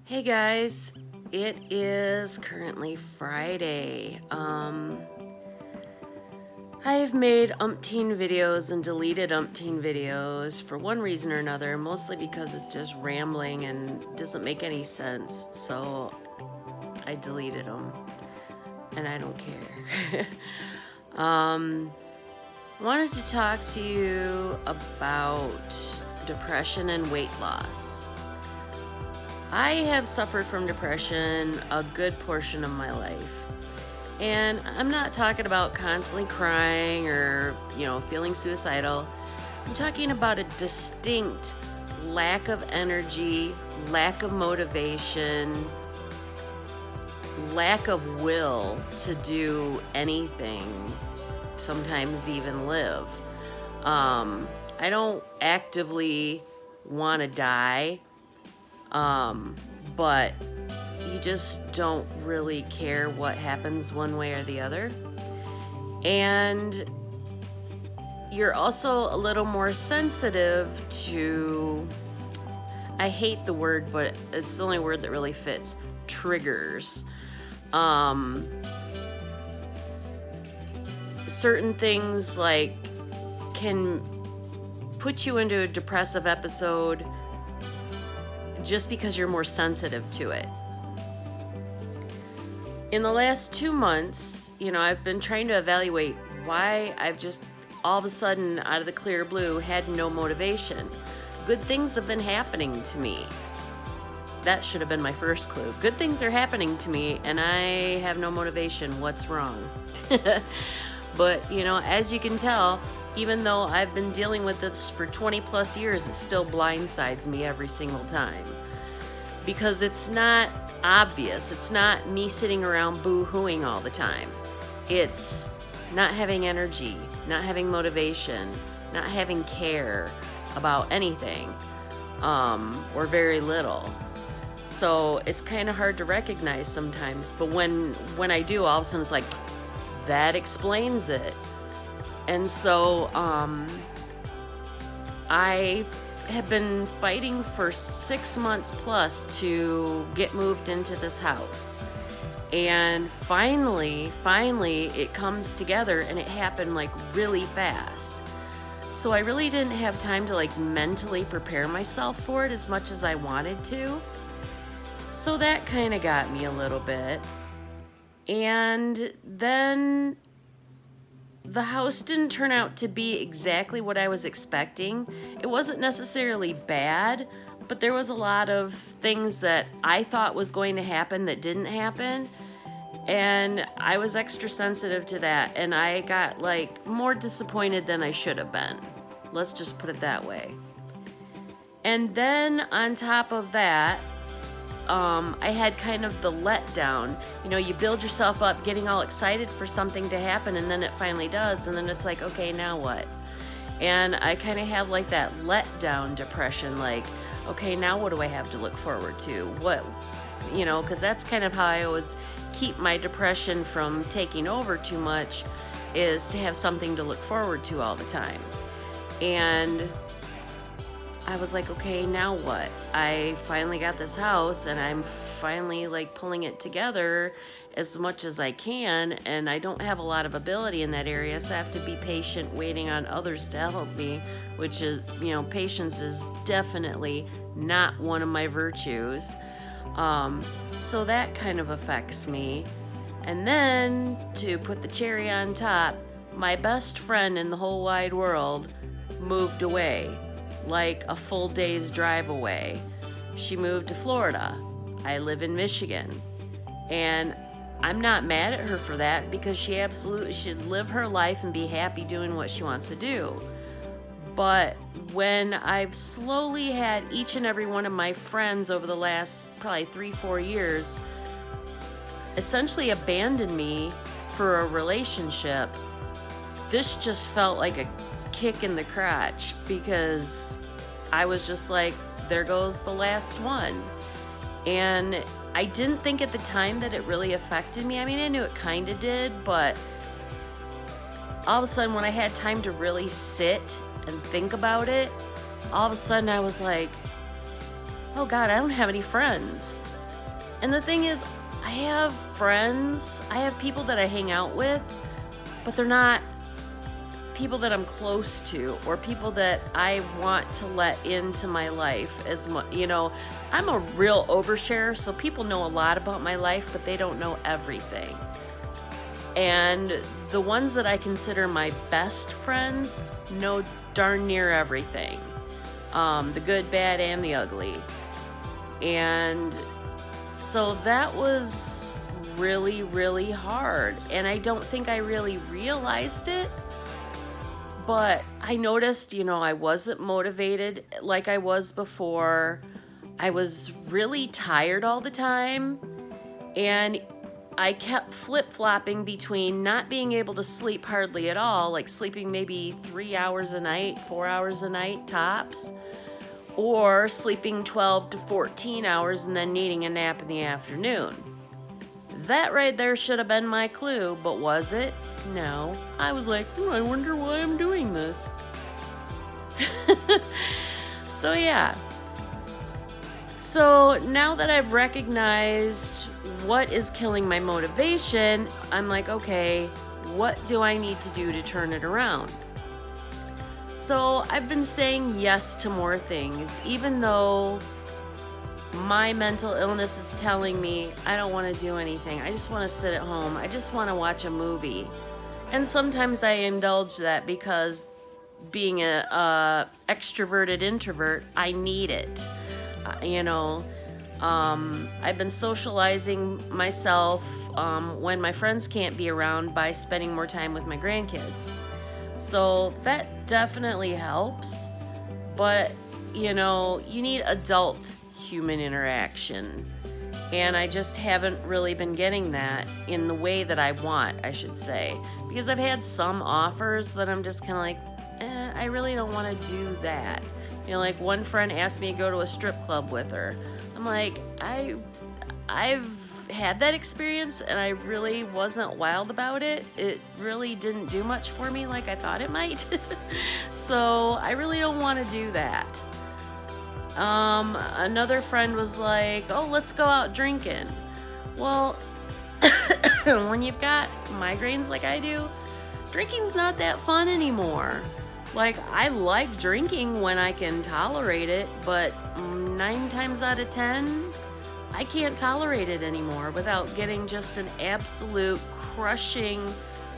Hey guys, it is currently Friday. I've made umpteen videos and deleted umpteen videos for one reason or another, mostly because it's just rambling and doesn't make any sense. So I deleted them and I don't care. I wanted to talk to you about depression and weight loss. I have suffered from depression a good portion of my life. And I'm not talking about constantly crying or, feeling suicidal. I'm talking about a distinct lack of energy, lack of motivation, lack of will to do anything, sometimes even live. I don't actively want to die. But you just don't really care what happens one way or the other. And you're also a little more sensitive to, I hate the word, but it's the only word that really fits, triggers. Certain things like can put you into a depressive episode just because you're more sensitive to it. In the last 2 months, I've been trying to evaluate why I've just all of a sudden, out of the clear blue, had no motivation. Good things have been happening to me. That should have been my first clue. Good things are happening to me, and I have no motivation. What's wrong? But, as you can tell, even though I've been dealing with this for 20 plus years, it still blindsides me every single time. Because it's not obvious. It's not me sitting around boo-hooing all the time. It's not having energy, not having motivation, not having care about anything, or very little. So it's kind of hard to recognize sometimes. But when I do, all of a sudden it's like, that explains it. And so I have been fighting for 6 months plus to get moved into this house. And finally, it comes together, and it happened like really fast. So I really didn't have time to like mentally prepare myself for it as much as I wanted to. So that kind of got me a little bit. And then the house didn't turn out to be exactly what I was expecting. It wasn't necessarily bad, but there was a lot of things that I thought was going to happen that didn't happen. And I was extra sensitive to that, and I got like more disappointed than I should have been. Let's just put it that way. And then on top of that, I had kind of the letdown. You build yourself up getting all excited for something to happen, and then it finally does, and then it's like, okay, now what? And I kind of have like that letdown depression, like, okay, now what do I have to look forward to? What, because that's kind of how I always keep my depression from taking over too much, is to have something to look forward to all the time. And I was like, okay, now what? I finally got this house, and I'm finally like pulling it together as much as I can, and I don't have a lot of ability in that area, so I have to be patient waiting on others to help me, which is, patience is definitely not one of my virtues. So that kind of affects me. And then, to put the cherry on top, my best friend in the whole wide world moved away. Like a full day's drive away. She moved to Florida. I live in Michigan. And I'm not mad at her for that, because she absolutely should live her life and be happy doing what she wants to do. But when I've slowly had each and every one of my friends over the last probably 3-4 years essentially abandon me for a relationship, this just felt like a kick in the crotch, because I was just like, there goes the last one. And I didn't think at the time that it really affected me. I mean, I knew it kind of did, but all of a sudden when I had time to really sit and think about it, all of a sudden I was like, oh God, I don't have any friends. And the thing is, I have friends, I have people that I hang out with, but they're not people that I'm close to or people that I want to let into my life as much. I'm a real overshare, so people know a lot about my life, but they don't know everything. And the ones that I consider my best friends know darn near everything. The good, bad, and the ugly. And so that was really, really hard. And I don't think I really realized it. But I noticed, I wasn't motivated like I was before. I was really tired all the time. And I kept flip-flopping between not being able to sleep hardly at all, like sleeping maybe 3 hours a night, 4 hours a night tops, or sleeping 12 to 14 hours and then needing a nap in the afternoon. That right there should have been my clue, but was it? No. I was like, I wonder why I'm doing this. So yeah. So now that I've recognized what is killing my motivation, I'm like, okay, what do I need to do to turn it around? So I've been saying yes to more things, even though my mental illness is telling me I don't want to do anything. I just want to sit at home. I just want to watch a movie. And sometimes I indulge that because being a extroverted introvert, I need it. I've been socializing myself when my friends can't be around by spending more time with my grandkids. So that definitely helps. But, you need adult human interaction. And I just haven't really been getting that in the way that I want, I should say. Because I've had some offers, but I'm just kind of like, I really don't want to do that. Like one friend asked me to go to a strip club with her. I'm like, I've had that experience and I really wasn't wild about it. It really didn't do much for me like I thought it might. So I really don't want to do that. Another friend was like, oh, let's go out drinking. Well, when you've got migraines like I do, drinking's not that fun anymore. Like, I like drinking when I can tolerate it, but 9 times out of 10, I can't tolerate it anymore without getting just an absolute crushing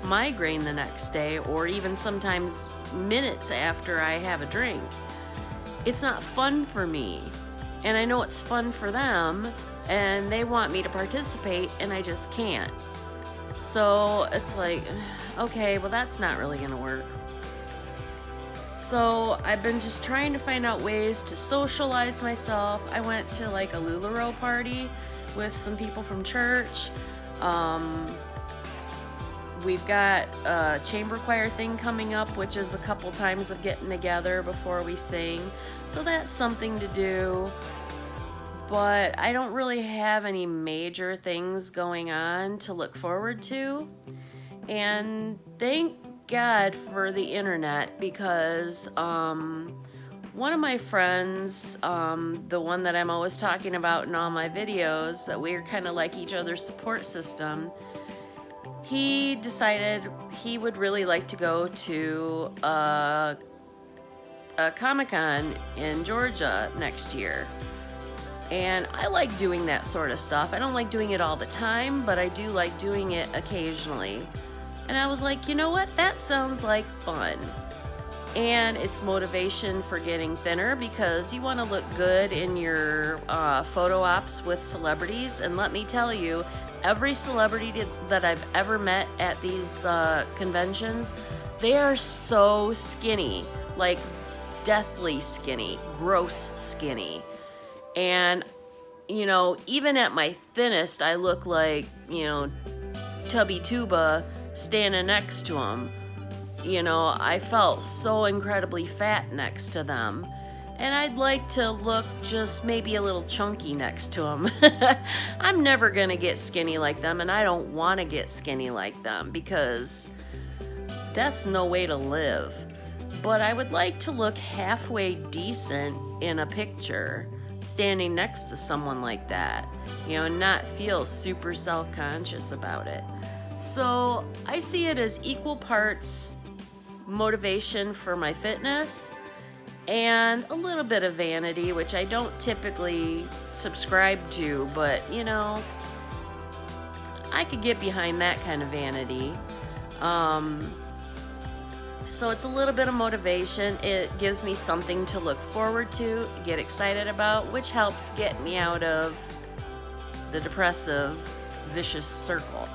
migraine the next day, or even sometimes minutes after I have a drink. It's not fun for me, and I know it's fun for them, and they want me to participate, and I just can't. So it's like, okay, well, that's not really gonna work. So I've been just trying to find out ways to socialize myself. I went to like a LuLaRoe party with some people from church. We've got a chamber choir thing coming up, which is a couple times of getting together before we sing. So that's something to do. But I don't really have any major things going on to look forward to. And thank God for the internet, because one of my friends, the one that I'm always talking about in all my videos, that we're kind of like each other's support system, he decided he would really like to go to a Comic-Con in Georgia next year. And I like doing that sort of stuff. I don't like doing it all the time, but I do like doing it occasionally. And I was like, you know what? That sounds like fun. And it's motivation for getting thinner, because you want to look good in your photo ops with celebrities. And let me tell you, every celebrity that I've ever met at these conventions, they are so skinny, like deathly skinny, gross skinny. And, even at my thinnest, I look like, Tubby Tuba standing next to them. I felt so incredibly fat next to them. And I'd like to look just maybe a little chunky next to them. I'm never going to get skinny like them, and I don't want to get skinny like them, because that's no way to live. But I would like to look halfway decent in a picture. standing next to someone like that, and not feel super self-conscious about it. So I see it as equal parts motivation for my fitness and a little bit of vanity, which I don't typically subscribe to, but I could get behind that kind of vanity. So it's a little bit of motivation. It gives me something to look forward to, get excited about, which helps get me out of the depressive, vicious circle.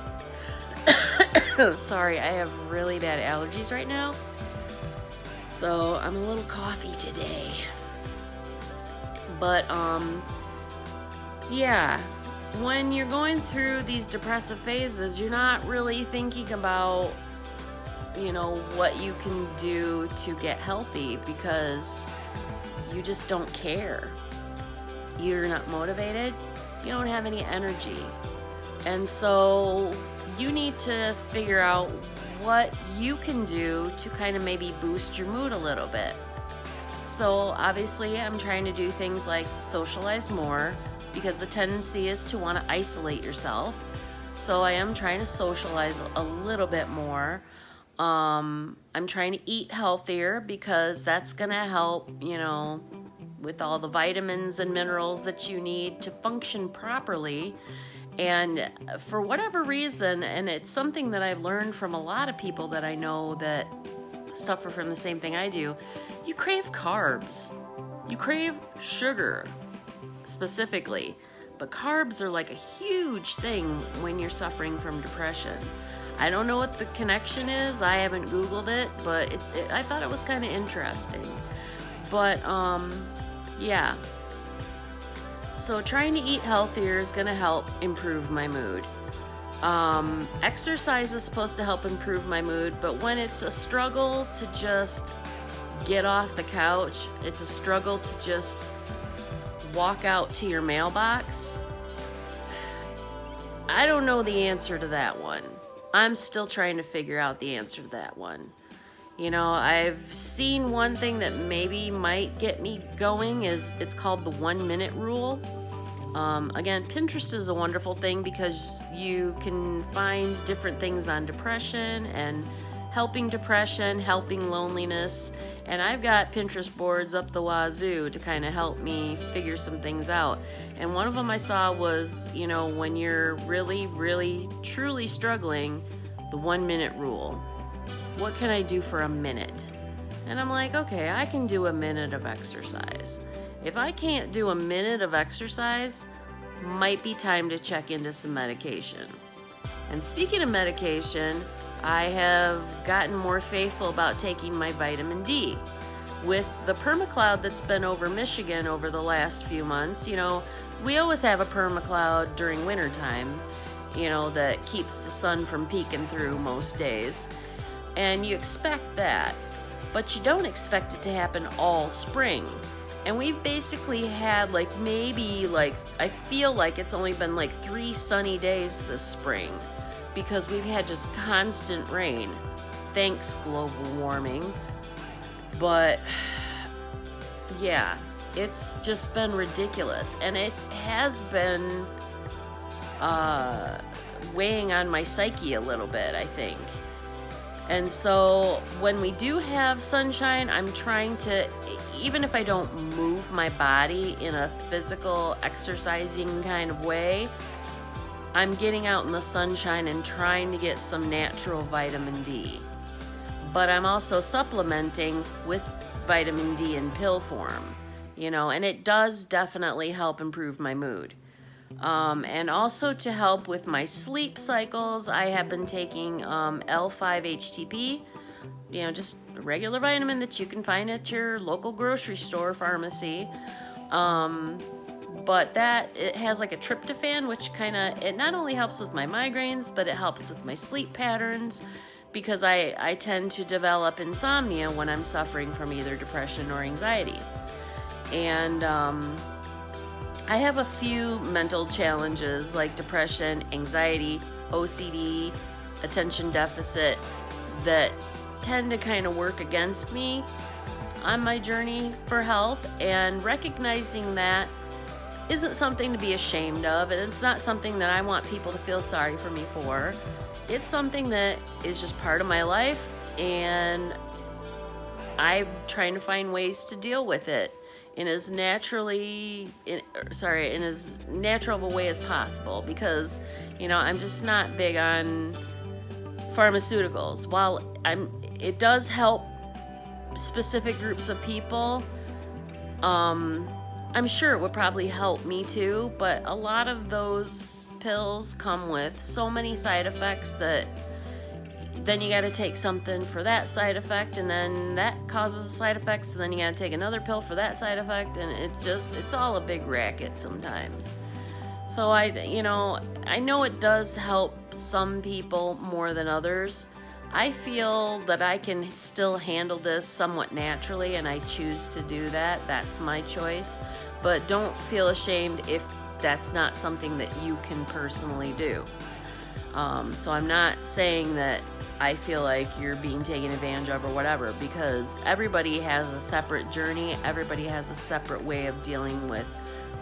Sorry, I have really bad allergies right now, so I'm a little coughy today. But yeah, when you're going through these depressive phases, you're not really thinking about what you can do to get healthy, because you just don't care. You're not motivated, you don't have any energy, and so you need to figure out what you can do to kind of maybe boost your mood a little bit. So obviously I'm trying to do things like socialize more, because the tendency is to want to isolate yourself. So I am trying to socialize a little bit more. I'm trying to eat healthier, because that's gonna help, with all the vitamins and minerals that you need to function properly. And for whatever reason, and it's something that I've learned from a lot of people that I know that suffer from the same thing I do, you crave carbs. You crave sugar specifically, but carbs are like a huge thing when you're suffering from depression. I don't know what the connection is. I haven't Googled it, but I thought it was kind of interesting. But yeah. So trying to eat healthier is going to help improve my mood. Exercise is supposed to help improve my mood, but when it's a struggle to just get off the couch, it's a struggle to just walk out to your mailbox, I don't know the answer to that one. I'm still trying to figure out the answer to that one. I've seen one thing that maybe might get me going it's called the 1 minute rule. Again, Pinterest is a wonderful thing because you can find different things on depression and helping depression, helping loneliness, and I've got Pinterest boards up the wazoo to kind of help me figure some things out. And one of them I saw was, when you're really, really, truly struggling, the 1 minute rule. What can I do for a minute? And I'm like, okay, I can do a minute of exercise. If I can't do a minute of exercise, might be time to check into some medication. And speaking of medication, I have gotten more faithful about taking my vitamin D. With the permacloud that's been over Michigan over the last few months, we always have a permacloud during wintertime, that keeps the sun from peeking through most days. And you expect that, but you don't expect it to happen all spring. And we've basically had I feel like it's only been 3 sunny days this spring, because we've had just constant rain. Thanks, global warming. But yeah, it's just been ridiculous, and it has been weighing on my psyche a little bit, I think. And so when we do have sunshine, I'm trying to, even if I don't move my body in a physical exercising kind of way, I'm getting out in the sunshine and trying to get some natural vitamin D. But I'm also supplementing with vitamin D in pill form, and it does definitely help improve my mood. And also to help with my sleep cycles, I have been taking L5-HTP, just a regular vitamin that you can find at your local grocery store pharmacy. But it has a tryptophan, which it not only helps with my migraines, but it helps with my sleep patterns, because I tend to develop insomnia when I'm suffering from either depression or anxiety. And I have a few mental challenges like depression, anxiety, OCD, attention deficit, that tend to kind of work against me on my journey for health. And recognizing that isn't something to be ashamed of, and it's not something that I want people to feel sorry for me for. It's something that is just part of my life, and I'm trying to find ways to deal with it in as in as natural of a way as possible, because I'm just not big on pharmaceuticals. While it does help specific groups of people, I'm sure it would probably help me too, but a lot of those pills come with so many side effects that then you got to take something for that side effect, and then that causes side effects, and then you got to take another pill for that side effect, and it's all a big racket sometimes. So I know it does help some people more than others. I feel that I can still handle this somewhat naturally, and I choose to do that. That's my choice. But don't feel ashamed if that's not something that you can personally do. So I'm not saying that I feel like you're being taken advantage of or whatever, because everybody has a separate journey. Everybody has a separate way of dealing with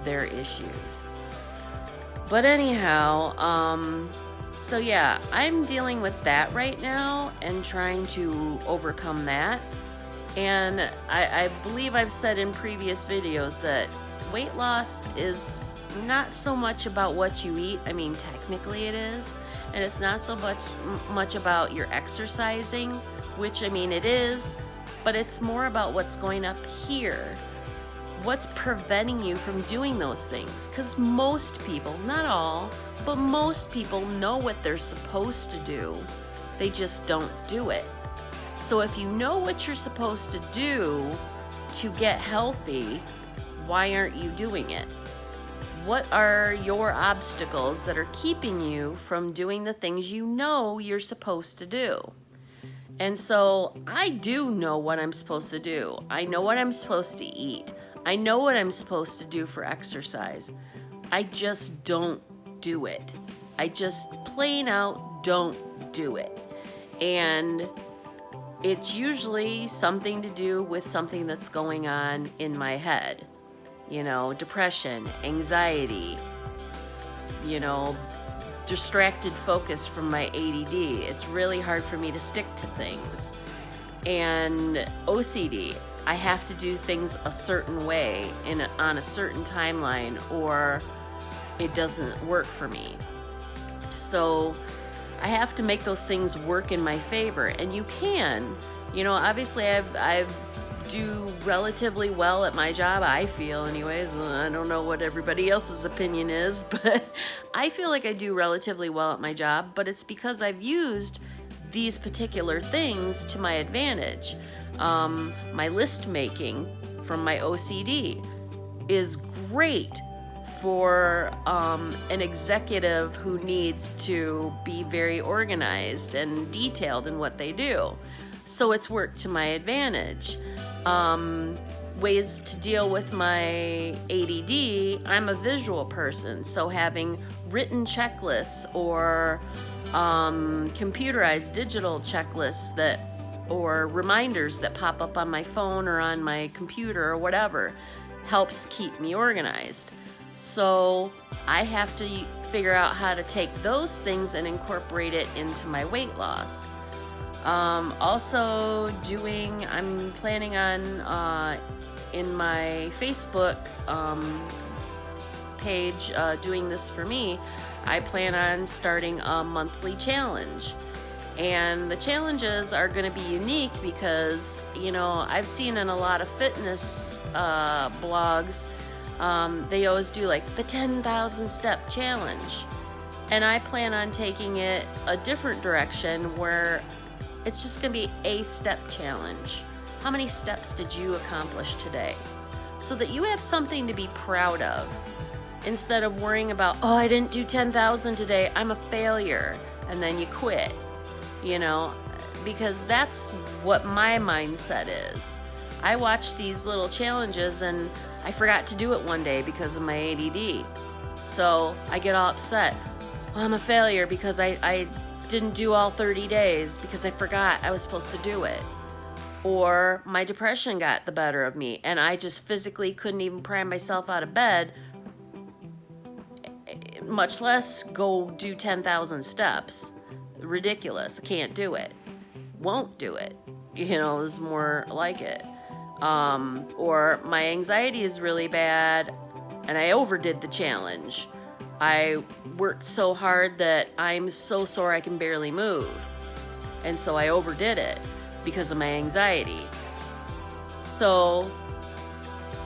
their issues. But anyhow, so yeah, I'm dealing with that right now and trying to overcome that. And I believe I've said in previous videos that weight loss is not so much about what you eat. I mean, technically it is. And it's not so much about your exercising, which, I mean, it is, but it's more about what's going up here. What's preventing you from doing those things? Because most people, not all, but most people know what they're supposed to do. They just don't do it. So if you know what you're supposed to do to get healthy, why aren't you doing it? What are your obstacles that are keeping you from doing the things you know you're supposed to do? And so I do know what I'm supposed to do. I know what I'm supposed to eat. I know what I'm supposed to do for exercise. I just don't do it. I just plain out don't do it. And it's usually something to do with something that's going on in my head. Depression, anxiety, distracted focus from my ADD. It's really hard for me to stick to things. And OCD, I have to do things a certain way on a certain timeline, or it doesn't work for me. So I have to make those things work in my favor, and you can. Obviously I do relatively well at my job, I feel anyways. I don't know what everybody else's opinion is, but I feel like I do relatively well at my job, but it's because I've used these particular things to my advantage. My list making from my OCD is great for an executive who needs to be very organized and detailed in what they do. So it's worked to my advantage. Ways to deal with my ADD, I'm a visual person, so having written checklists or computerized digital checklists or reminders that pop up on my phone or on my computer or whatever helps keep me organized. So I have to figure out how to take those things and incorporate it into my weight loss. Also I'm planning on, in my Facebook page, doing this for me, I plan on starting a monthly challenge. And the challenges are going to be unique because, I've seen in a lot of fitness blogs, they always do like the 10,000 step challenge. And I plan on taking it a different direction where it's just going to be a step challenge. How many steps did you accomplish today? So that you have something to be proud of instead of worrying about, I didn't do 10,000 today, I'm a failure, and then you quit, because that's what my mindset is. I watch these little challenges and I forgot to do it one day because of my ADD. So I get all upset. I'm a failure because I didn't do all 30 days because I forgot I was supposed to do it. Or my depression got the better of me and I just physically couldn't even pry myself out of bed much less go do 10,000 steps. Ridiculous. I can't do it. Won't do it. Is more like it. Or my anxiety is really bad and I overdid the challenge. I worked so hard that I'm so sore I can barely move. And so I overdid it because of my anxiety. So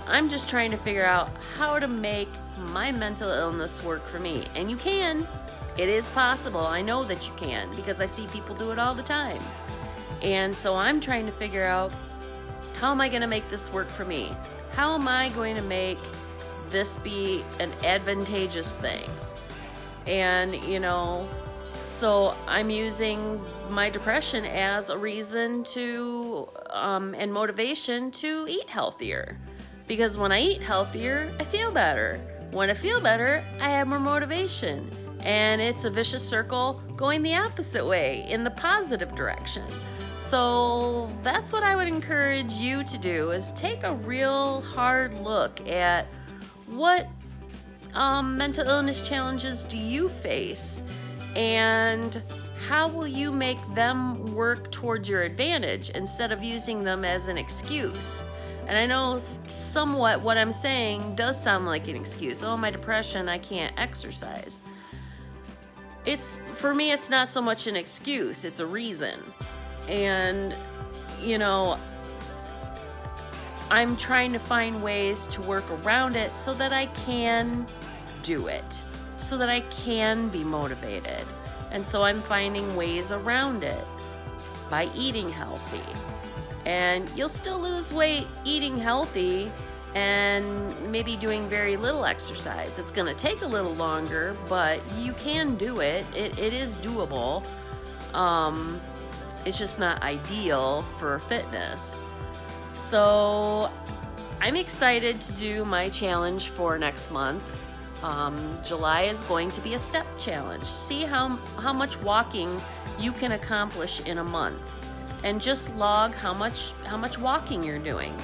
I'm just trying to figure out how to make my mental illness work for me. And you can. It is possible. I know that you can because I see people do it all the time. And so I'm trying to figure out, how am I going to make this work for me? How am I going to make this be an advantageous thing? And, so I'm using my depression as a reason to, and motivation to eat healthier. Because when I eat healthier, I feel better. When I feel better, I have more motivation. And it's a vicious circle going the opposite way, in the positive direction. So that's what I would encourage you to do, is take a real hard look at what mental illness challenges do you face, and how will you make them work towards your advantage instead of using them as an excuse. And I know somewhat what I'm saying does sound like an excuse. Oh, my depression, I can't exercise. For me, it's not so much an excuse, it's a reason. And, I'm trying to find ways to work around it so that I can do it, so that I can be motivated. And so I'm finding ways around it by eating healthy. And you'll still lose weight eating healthy and maybe doing very little exercise. It's going to take a little longer, but you can do it. It is doable. It's just not ideal for fitness. So I'm excited to do my challenge for next month. July is going to be a step challenge. See how much walking you can accomplish in a month, and just log how much walking you're doing.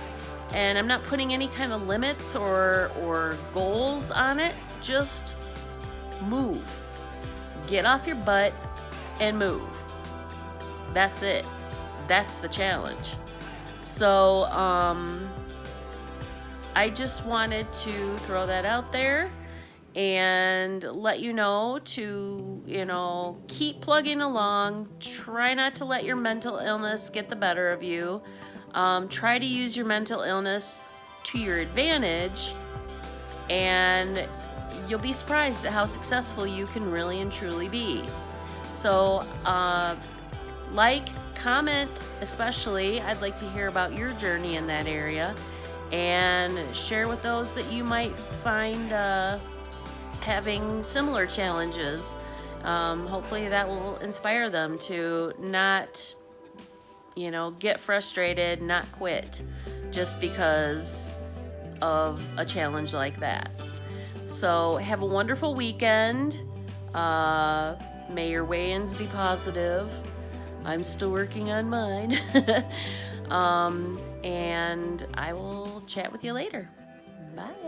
And I'm not putting any kind of limits or goals on it. Just move. Get off your butt and move. That's it. That's the challenge. So I just wanted to throw that out there and let you know to, keep plugging along. Try not to let your mental illness get the better of you. Try to use your mental illness to your advantage, and you'll be surprised at how successful you can really and truly be. So, comment, especially. I'd like to hear about your journey in that area, and share with those that you might find having similar challenges. Hopefully that will inspire them to not, get frustrated, not quit just because of a challenge like that. So have a wonderful weekend. May your weigh-ins be positive. I'm still working on mine. And I will chat with you later. Bye.